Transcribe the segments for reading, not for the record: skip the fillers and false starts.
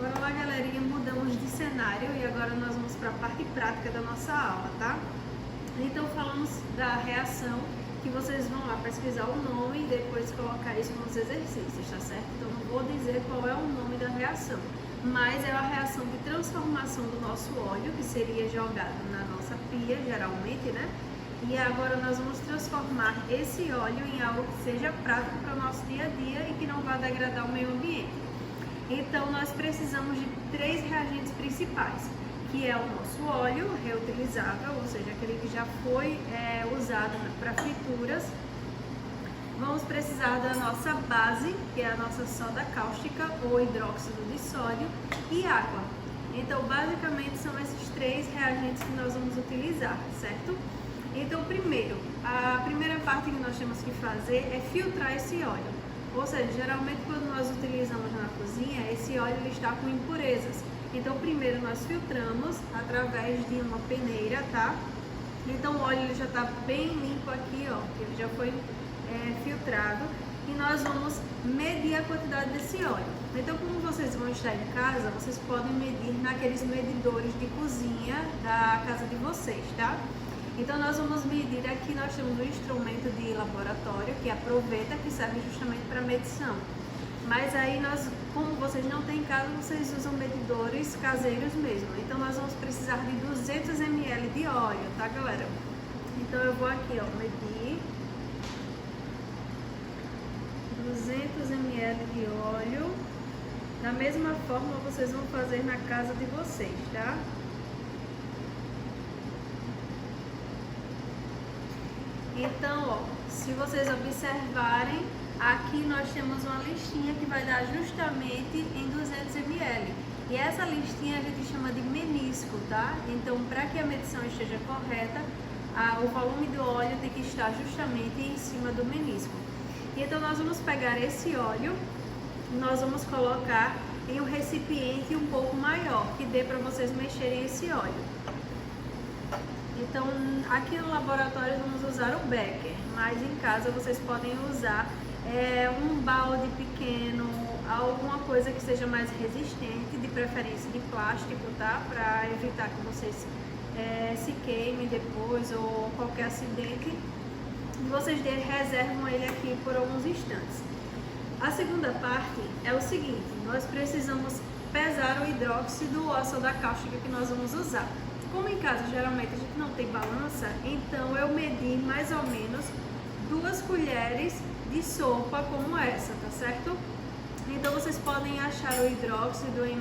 Bora lá, galerinha, mudamos de cenário e agora nós vamos para a parte prática da nossa aula, tá? Então falamos da reação, que vocês vão lá pesquisar o nome e depois colocar isso nos exercícios, tá certo? Então não vou dizer qual é o nome da reação, mas é a reação de transformação do nosso óleo, que seria jogado na nossa pia, geralmente, né? E agora nós vamos transformar esse óleo em algo que seja prático para o nosso dia a dia e que não vá degradar o meio ambiente. Então nós precisamos de 3 reagentes principais, que é o nosso óleo reutilizável, ou seja, aquele que já foi usado para frituras. Vamos precisar da nossa base, que é a nossa soda cáustica ou hidróxido de sódio, e água. Então basicamente são esses 3 reagentes que nós vamos utilizar, certo? Então primeiro, a primeira parte que nós temos que fazer é filtrar esse óleo. Ou seja, geralmente quando nós utilizamos na cozinha, esse óleo ele está com impurezas. Então primeiro nós filtramos através de uma peneira, tá? Então o óleo ele já está bem limpo aqui, ó, ele já foi filtrado. E nós vamos medir a quantidade desse óleo. Então como vocês vão estar em casa, vocês podem medir naqueles medidores de cozinha da casa de vocês, tá? Então nós vamos medir aqui, nós temos um instrumento de laboratório que é a proveta, que serve justamente para medição. Mas aí nós, como vocês não têm em casa, vocês usam medidores caseiros mesmo. Então nós vamos precisar de 200 ml de óleo, tá, galera? Então eu vou aqui, ó, medir 200 ml de óleo. Da mesma forma vocês vão fazer na casa de vocês, tá? Então, ó, se vocês observarem, aqui nós temos uma listinha que vai dar justamente em 200 ml. E essa listinha a gente chama de menisco, tá? Então, para que a medição esteja correta, o volume do óleo tem que estar justamente em cima do menisco. Então, nós vamos pegar esse óleo, nós vamos colocar em um recipiente um pouco maior, que dê para vocês mexerem esse óleo. Então, aqui no laboratório vamos usar o becker, mas em casa vocês podem usar um balde pequeno, alguma coisa que seja mais resistente, de preferência de plástico, tá? Para evitar que vocês se queimem depois ou qualquer acidente. Vocês reservam ele aqui por alguns instantes. A segunda parte é o seguinte, nós precisamos pesar o hidróxido ou a soda cáustica que nós vamos usar. Como em casa geralmente a gente não tem balança, então eu medi mais ou menos 2 colheres de sopa como essa, tá certo? Então vocês podem achar o hidróxido em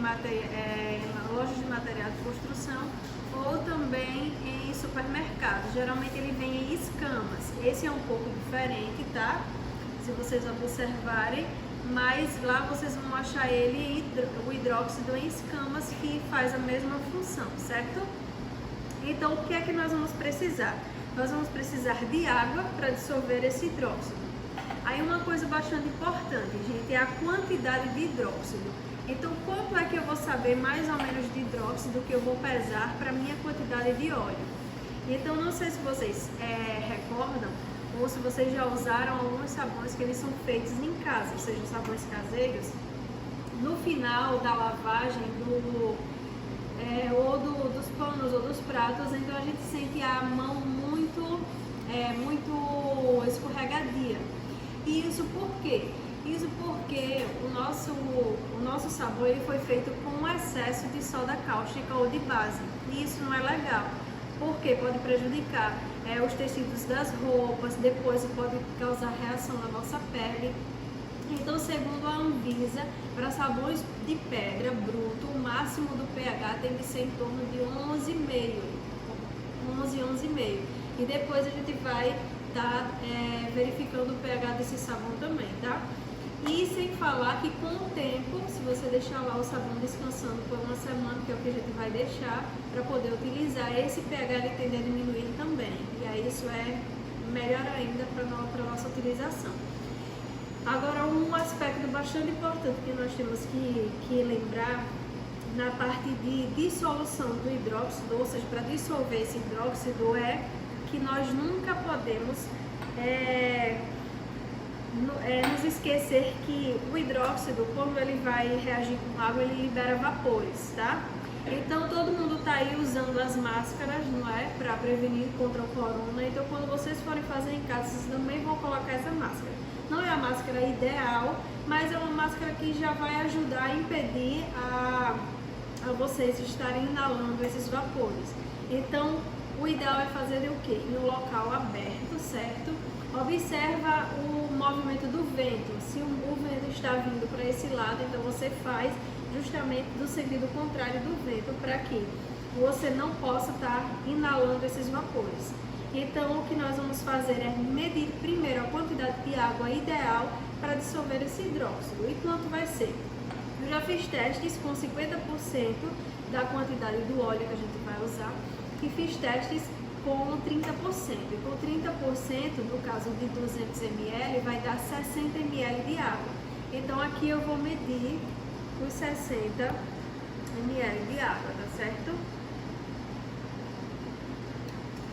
lojas de material de construção ou também em supermercados. Geralmente ele vem em escamas. Esse é um pouco diferente, tá? Se vocês observarem, mas lá vocês vão achar o hidróxido em escamas que faz a mesma função, certo? Então, o que é que nós vamos precisar? Nós vamos precisar de água para dissolver esse hidróxido. Aí uma coisa bastante importante, gente, é a quantidade de hidróxido. Então, quanto é que eu vou saber mais ou menos de hidróxido que eu vou pesar para a minha quantidade de óleo? Então, não sei se vocês recordam ou se vocês já usaram alguns sabões que eles são feitos em casa, ou seja, sabões caseiros. No final da lavagem dos panos ou dos pratos, então a gente sente a mão muito escorregadia. E isso por quê? Isso porque o nosso sabão ele foi feito com excesso de soda cáustica ou de base. E isso não é legal, porque pode prejudicar os tecidos das roupas, depois pode causar reação na nossa pele. Então, segundo a Anvisa, para sabões de pedra bruto, o máximo do pH tem que ser em torno de 11,5. 11,5. E depois a gente vai estar verificando o pH desse sabão também, tá? E sem falar que com o tempo, se você deixar lá o sabão descansando por uma semana, que é o que a gente vai deixar, para poder utilizar, esse pH ele tende a diminuir também. E aí isso é melhor ainda para a nossa utilização. Agora, um aspecto bastante importante que nós temos que lembrar na parte de dissolução do hidróxido, ou seja, para dissolver esse hidróxido, é que nós nunca podemos nos esquecer que o hidróxido, quando ele vai reagir com água, ele libera vapores, tá? Então todo mundo tá aí usando as máscaras, não é? Para prevenir contra o corona. Então quando vocês forem fazer em casa, vocês também vão colocar essa máscara. Não é a máscara ideal, mas é uma máscara que já vai ajudar a impedir a vocês estarem inalando esses vapores. Então o ideal é fazer o quê? Em um local aberto, certo? Observa o movimento do vento. Se o vento está vindo para esse lado, então você faz justamente do sentido contrário do vento, para que você não possa estar inalando esses vapores. Então, o que nós vamos fazer é medir primeiro a quantidade de água ideal para dissolver esse hidróxido. E quanto vai ser? Eu já fiz testes com 50% da quantidade do óleo que a gente vai usar e fiz testes com 30%. E com 30%, no caso de 200 ml, vai dar 60 ml de água. Então, aqui eu vou medir os 60 ml de água, tá certo?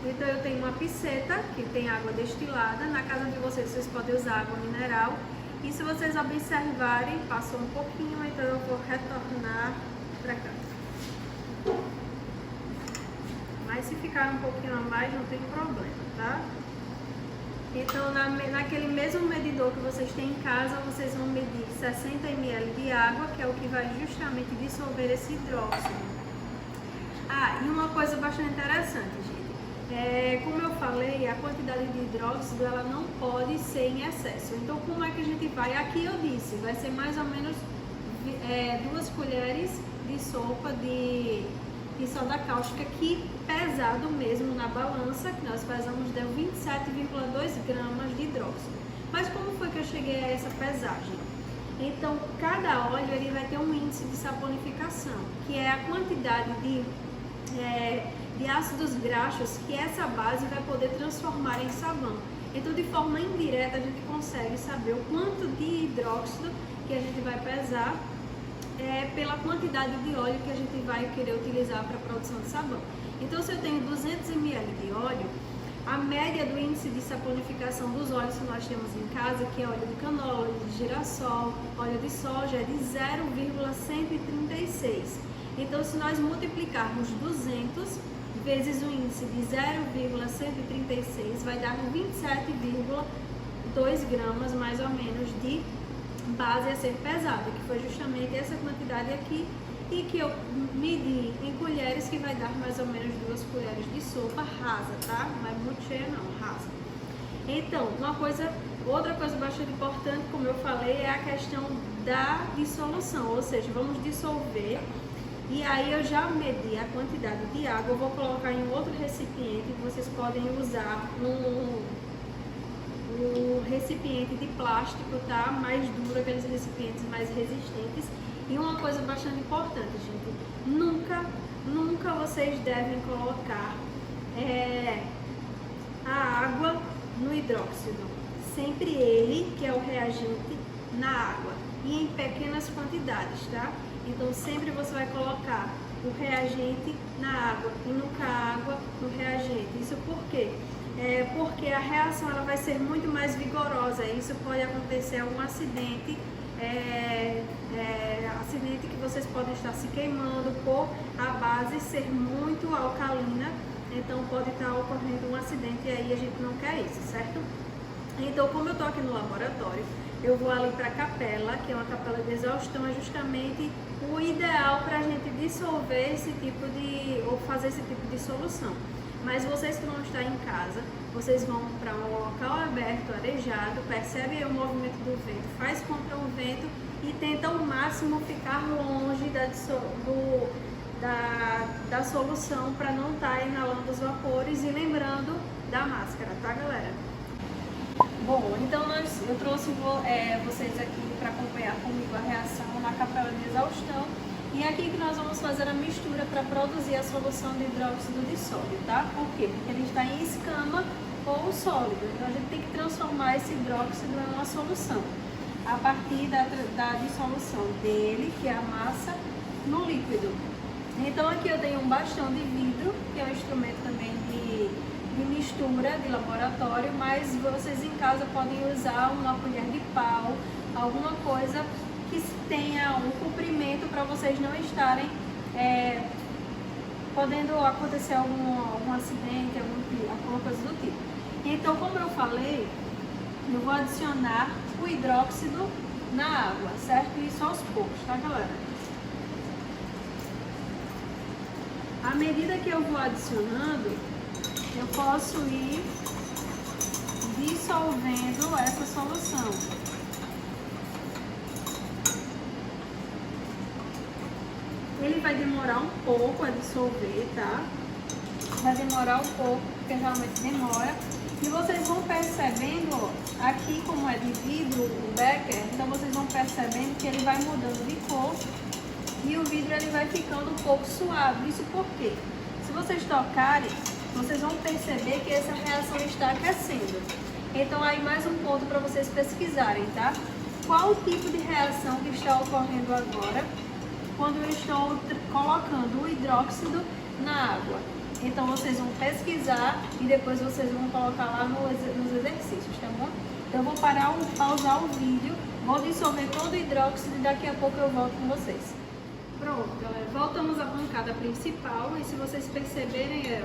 Então eu tenho uma pisceta que tem água destilada. Na casa de vocês podem usar água mineral. E se vocês observarem, passou um pouquinho, então eu vou retornar para cá. Mas se ficar um pouquinho a mais, não tem problema, tá? Então, naquele mesmo medidor que vocês têm em casa, vocês vão medir 60 ml de água, que é o que vai justamente dissolver esse hidróxido. Ah, e uma coisa bastante interessante, gente. Como eu falei, a quantidade de hidróxido, ela não pode ser em excesso. Então, como é que a gente vai? Aqui eu disse, vai ser mais ou menos 2 colheres de sopa de soda cáustica, que pesado mesmo na balança, que nós pesamos, deu 27,2 gramas de hidróxido. Mas como foi que eu cheguei a essa pesagem? Então, cada óleo ele vai ter um índice de saponificação, que é a quantidade de ácidos graxos que essa base vai poder transformar em sabão. Então, de forma indireta, a gente consegue saber o quanto de hidróxido que a gente vai pesar pela quantidade de óleo que a gente vai querer utilizar para a produção de sabão. Então, se eu tenho 200 ml de óleo, a média do índice de saponificação dos óleos que nós temos em casa, que é óleo de canola, óleo de girassol, óleo de soja, é de 0,136. Então, se nós multiplicarmos 200 vezes o índice de 0,136, vai dar 27,2 gramas, mais ou menos, de base a ser pesada, que foi justamente essa quantidade aqui, e que eu medi em colheres, que vai dar mais ou menos 2 colheres de sopa rasa, tá? Não é muito cheia não, rasa. Então, outra coisa bastante importante, como eu falei, é a questão da dissolução, ou seja, vamos dissolver, e aí eu já medi a quantidade de água, eu vou colocar em outro recipiente, que vocês podem usar um recipiente de plástico, tá? Mais duro, aqueles recipientes mais resistentes. E uma coisa bastante importante, gente, nunca vocês devem colocar a água no hidróxido. Sempre ele, que é o reagente, na água e em pequenas quantidades, tá? Então sempre você vai colocar o reagente na água e nunca a água no reagente. Isso por quê? Porque a reação ela vai ser muito mais vigorosa. Isso pode acontecer algum acidente, acidente que vocês podem estar se queimando por a base ser muito alcalina. Então pode estar ocorrendo um acidente e aí a gente não quer isso, certo? Então, como eu estou aqui no laboratório, eu vou ali para a capela, que é uma capela de exaustão, é justamente o ideal para a gente dissolver esse tipo ou fazer esse tipo de solução. Mas vocês que vão estar em casa, vocês vão para um local aberto, arejado, percebe o movimento do vento, faz contra o vento e tenta ao máximo ficar longe da solução para não estar inalando os vapores, e lembrando da máscara, tá, galera? Bom, então eu trouxe vocês aqui para acompanhar comigo a reação na capela de exaustão. E é aqui que nós vamos fazer a mistura para produzir a solução de hidróxido de sódio, tá? Por quê? Porque ele está em escama ou sólido. Então a gente tem que transformar esse hidróxido em uma solução a partir da dissolução dele, que é a massa, no líquido. Então aqui eu tenho um bastão de vidro, que é um instrumento também de mistura de laboratório, mas vocês em casa podem usar uma colher de pau, alguma coisa que tenha um comprimento para vocês não estarem podendo acontecer algum acidente, alguma coisa do tipo. Então, como eu falei, eu vou adicionar o hidróxido na água, certo? Isso aos poucos, tá, galera? À medida que eu vou adicionando, eu posso ir dissolvendo essa solução. Ele vai demorar um pouco a dissolver, tá? Vai demorar um pouco, porque realmente demora. E vocês vão percebendo, ó, aqui como é de vidro o becker, então vocês vão percebendo que ele vai mudando de cor e o vidro ele vai ficando um pouco suave. Isso por quê? Se vocês tocarem, vocês vão perceber que essa reação está aquecendo. Então aí mais um ponto para vocês pesquisarem, tá? Qual o tipo de reação que está ocorrendo agora quando eu estou colocando o hidróxido na água? Então vocês vão pesquisar e depois vocês vão colocar lá nos exercícios, tá bom? Então eu vou pausar o vídeo, vou dissolver todo o hidróxido e daqui a pouco eu volto com vocês. Pronto, galera, voltamos à bancada principal e se vocês perceberem,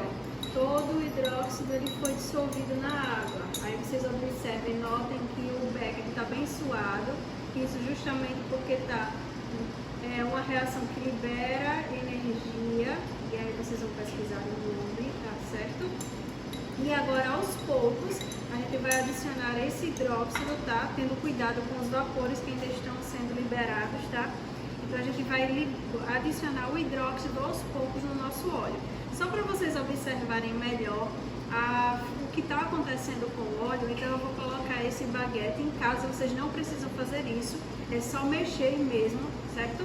todo o hidróxido ele foi dissolvido na água. Aí vocês observem, notem que o becker está bem suado, isso justamente porque é uma reação que libera energia, e aí vocês vão pesquisar no nome, tá certo? E agora, aos poucos, a gente vai adicionar esse hidróxido, tá? Tendo cuidado com os vapores que ainda estão sendo liberados, tá? Então a gente vai adicionar o hidróxido aos poucos no nosso óleo. Só para vocês observarem melhor o que está acontecendo com o óleo, então eu vou colocar esse baguete. Em casa vocês não precisam fazer isso, é só mexer mesmo, certo?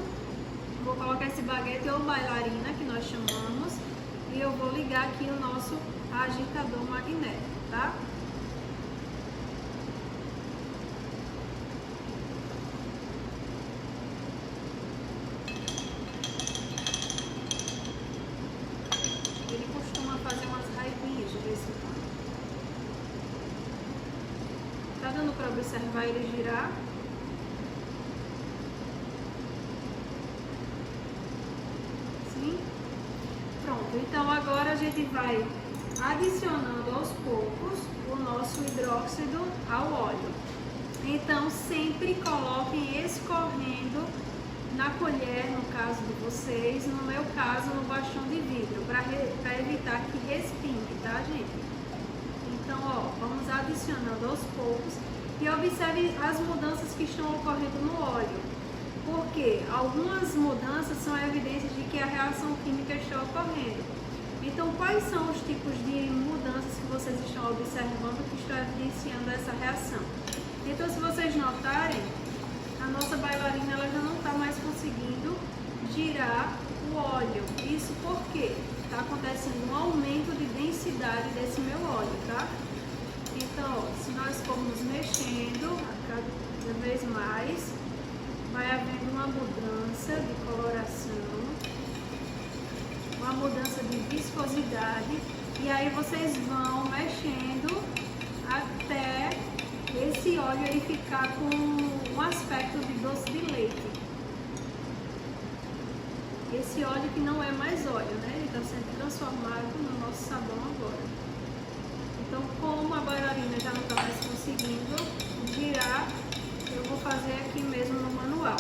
Vou colocar esse baguete ou bailarina, que nós chamamos, e eu vou ligar aqui o nosso agitador magnético, tá? Ele costuma fazer umas raivinhas de vez em quando. Tá dando para observar ele girar? Então agora a gente vai adicionando aos poucos o nosso hidróxido ao óleo. Então sempre coloquem escorrendo na colher, no caso de vocês, no meu caso no bastão de vidro, para evitar que respingue, tá, gente? Então, ó, vamos adicionando aos poucos e observe as mudanças que estão ocorrendo no óleo. Porque algumas mudanças são evidências de que a reação química está ocorrendo. Então, quais são os tipos de mudanças que vocês estão observando que estão evidenciando essa reação? Então, se vocês notarem, a nossa bailarina ela já não está mais conseguindo girar o óleo. Isso porque está acontecendo um aumento de densidade desse meu óleo, tá? Então, ó, se nós formos mexendo cada vez mais, vai havendo uma mudança de coloração, uma mudança de viscosidade, e aí vocês vão mexendo até esse óleo ele ficar com um aspecto de doce de leite. Esse óleo que não é mais óleo, né? Ele está sendo transformado no nosso sabão agora. Então, como a bailarina já não está mais conseguindo girar, eu vou fazer aqui mesmo no manual.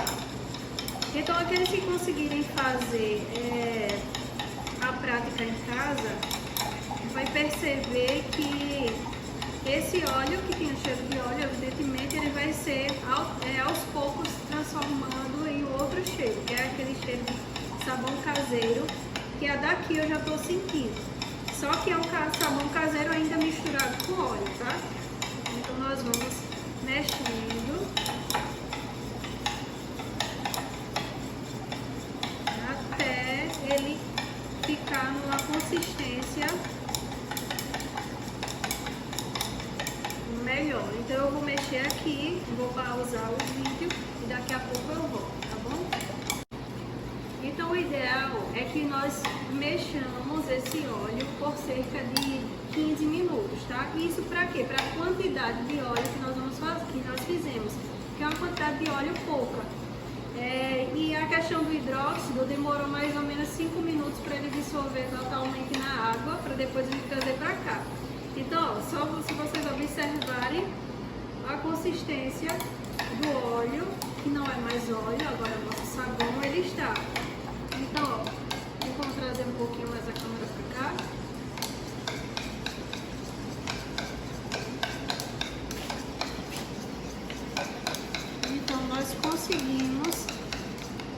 Então, aqueles que conseguirem fazer a prática em casa, vai perceber que esse óleo, que tem o cheiro de óleo, evidentemente, ele vai ser aos poucos transformando em outro cheiro, que é aquele cheiro de sabão caseiro, que é daqui eu já estou sentindo. Só que é um sabão caseiro ainda misturado com óleo, tá? Então, nós vamos mexendo até ele ficar numa consistência melhor. Então eu vou mexer aqui, vou pausar o vídeo e daqui a pouco eu volto, tá bom? Então o ideal é que nós mexamos esse óleo por cerca de 15 minutos, tá? Isso para quê? Para a quantidade de óleo que nós vamos fazer, que nós fizemos, que é uma quantidade de óleo pouca. E a questão do hidróxido demorou mais ou menos 5 minutos para ele dissolver totalmente na água, para depois ele trazer para cá. Então, ó, só se vocês observarem a consistência do óleo, que não é mais óleo, agora é nosso sabão, ele está. Então, ó, vamos trazer um pouquinho mais a câmera para cá. Então, nós conseguimos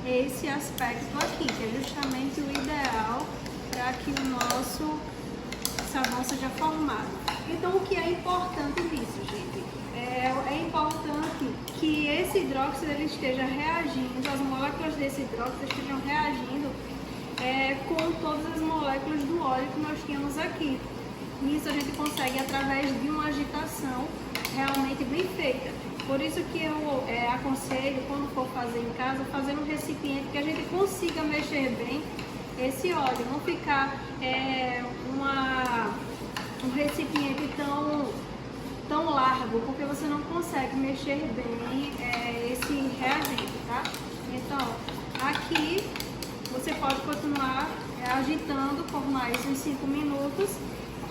esse aspecto aqui, que é justamente o ideal para que o nosso sabão seja formado. Então, o que é importante nisso, gente? É importante que esse hidróxido ele esteja reagindo, as moléculas desse hidróxido estejam reagindo com todas as moléculas do óleo que nós tínhamos aqui. Isso a gente consegue através de uma agitação realmente bem feita. Por isso que eu aconselho, quando for fazer em casa, fazer um recipiente que a gente consiga mexer bem esse óleo, não ficar um recipiente tão largo, porque você não consegue mexer bem esse reagente, tá? Então, aqui você pode continuar agitando por mais uns 5 minutos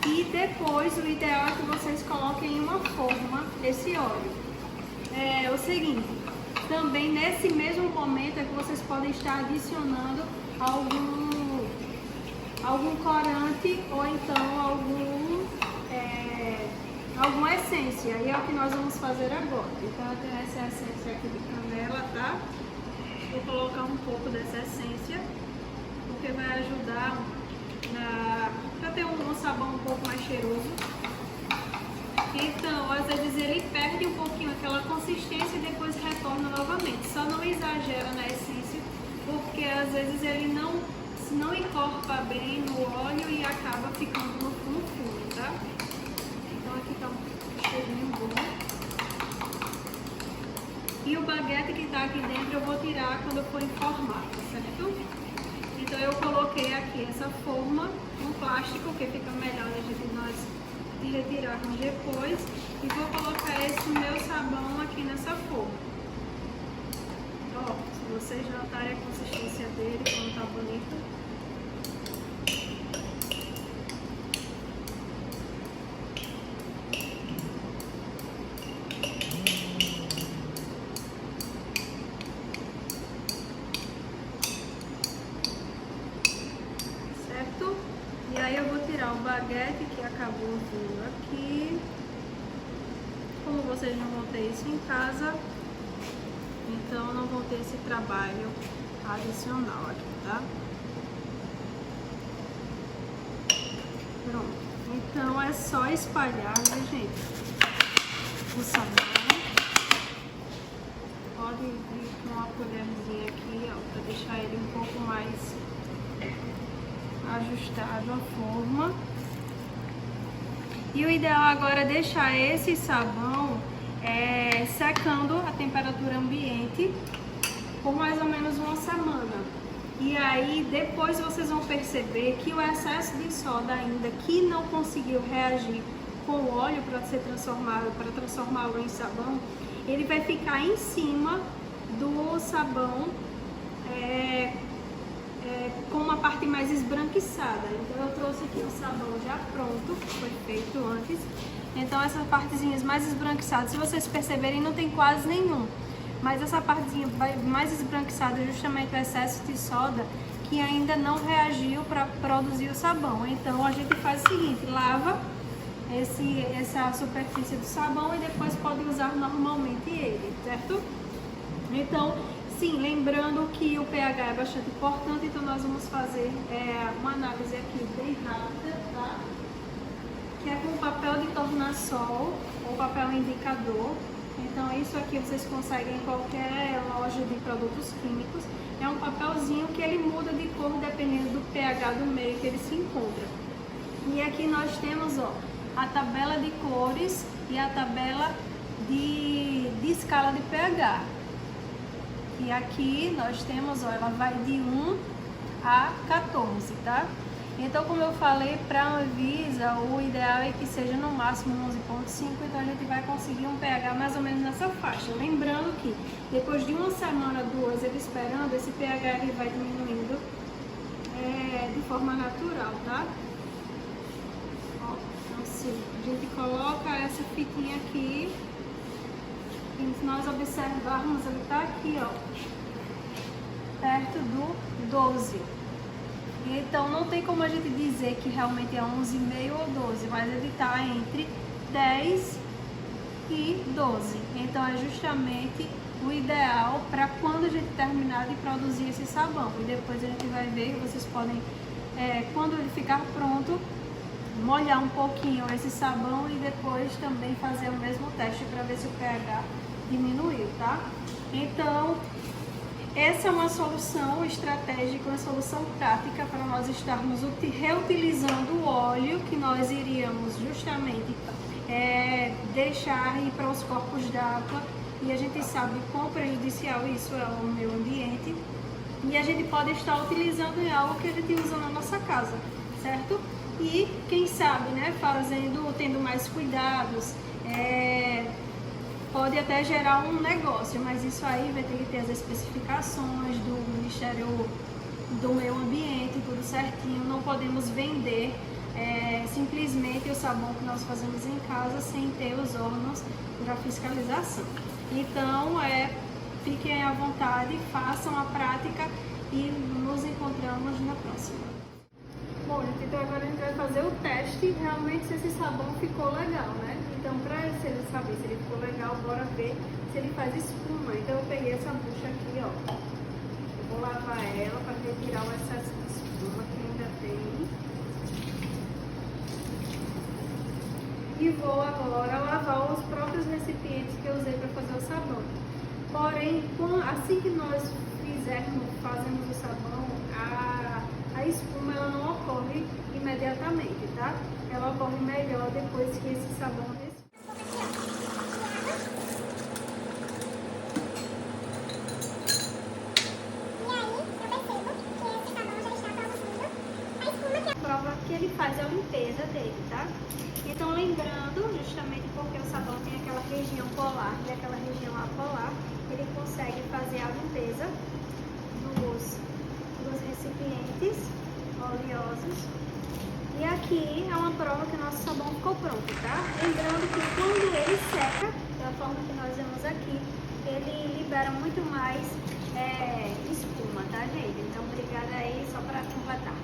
e depois o ideal é que vocês coloquem em uma forma esse óleo. É o seguinte, também nesse mesmo momento é que vocês podem estar adicionando algum corante ou então alguma essência, e é o que nós vamos fazer agora. Então eu tenho essa essência aqui de canela, tá? Vou colocar um pouco dessa essência, porque vai ajudar para ter um sabão um pouco mais cheiroso. Então, às vezes ele perde um pouquinho aquela consistência e depois retorna novamente. Só não exagera na essência, porque às vezes ele não encorpa bem no óleo e acaba ficando no fundo, tá? Então aqui tá um cheirinho bom. E o baguete que tá aqui dentro eu vou tirar quando eu for informar, certo? Então eu coloquei aqui essa forma, um plástico, que fica melhor nós retirarmos depois, e vou colocar esse meu sabão aqui nessa forma. Ó, se vocês notarem a consistência dele, como tá bonito. Certo? E aí eu vou tirar o baguete que acabou vindo aqui. Como vocês não vão ter isso em casa, então não vão ter esse trabalho adicional aqui, tá? Pronto. Então é só espalhar, né, gente? O sabão. Pode ir com uma colherzinha aqui, ó, pra deixar ele um pouco mais ajustado a forma. E o ideal agora é deixar esse sabão secando a temperatura ambiente por mais ou menos uma semana. E aí depois vocês vão perceber que o excesso de soda ainda que não conseguiu reagir com o óleo para ser transformado, para transformá-lo em sabão, ele vai ficar em cima do sabão com uma parte mais esbranquiçada. Então eu trouxe aqui o sabão já pronto, foi feito antes. Então essas partezinhas mais esbranquiçadas, se vocês perceberem, não tem quase nenhum. Mas essa partezinha mais esbranquiçada é justamente o excesso de soda que ainda não reagiu para produzir o sabão. Então a gente faz o seguinte, lava essa superfície do sabão e depois pode usar normalmente ele, certo? Então, sim, lembrando que o pH é bastante importante, então nós vamos fazer uma análise aqui bem rápida, tá? Que é com o papel de tornassol ou papel indicador. Então isso aqui vocês conseguem em qualquer loja de produtos químicos. É um papelzinho que ele muda de cor dependendo do pH do meio que ele se encontra. E aqui nós temos, ó, a tabela de cores e a tabela de escala de pH. E aqui nós temos, ó, ela vai de 1 a 14, tá? Então, como eu falei, para a Anvisa, o ideal é que seja no máximo 11,5, então a gente vai conseguir um pH mais ou menos nessa faixa. Lembrando que depois de uma semana, duas, ele esperando, esse pH ele vai diminuindo de forma natural, tá? Ó, então, se a gente coloca essa fitinha aqui, e se nós observarmos, ele tá aqui, ó, perto do 12. Então não tem como a gente dizer que realmente é 11,5 ou 12, mas ele está entre 10 e 12. Então é justamente o ideal para quando a gente terminar de produzir esse sabão. E depois a gente vai ver, vocês podem, quando ele ficar pronto, molhar um pouquinho esse sabão e depois também fazer o mesmo teste para ver se o pH diminuiu, tá? Então, essa é uma solução estratégica, uma solução prática para nós estarmos reutilizando o óleo que nós iríamos justamente deixar ir para os corpos d'água, e a gente sabe quão prejudicial isso é ao meio ambiente, e a gente pode estar utilizando em algo que a gente usa na nossa casa, certo? E quem sabe, né, tendo mais cuidados, pode até gerar um negócio, mas isso aí vai ter que ter as especificações do Ministério do Meio Ambiente, tudo certinho. Não podemos vender simplesmente o sabão que nós fazemos em casa sem ter os órgãos para fiscalização. Então, fiquem à vontade, façam a prática e nos encontramos na próxima. Bom, gente, então agora a gente vai fazer o teste realmente se esse sabão ficou legal, né? Então, para saber se ele ficou legal, bora ver se ele faz espuma. Então, eu peguei essa bucha aqui, ó. Eu vou lavar ela para retirar o excesso de espuma que ainda tem. E vou agora lavar os próprios recipientes que eu usei para fazer o sabão. Porém, assim que nós fazemos o sabão, a espuma ela não ocorre imediatamente, tá? Ela ocorre melhor depois que esse sabão prova que ele faz a limpeza dele, tá? Então, lembrando, justamente porque o sabão tem aquela região polar e aquela região apolar, ele consegue fazer a limpeza dos recipientes oleosos. E aqui é uma prova que o nosso sabão ficou pronto, tá? Lembrando que quando ele seca, da forma que nós vemos aqui, ele libera muito mais espuma, tá, gente? Então, obrigada aí, só para completar.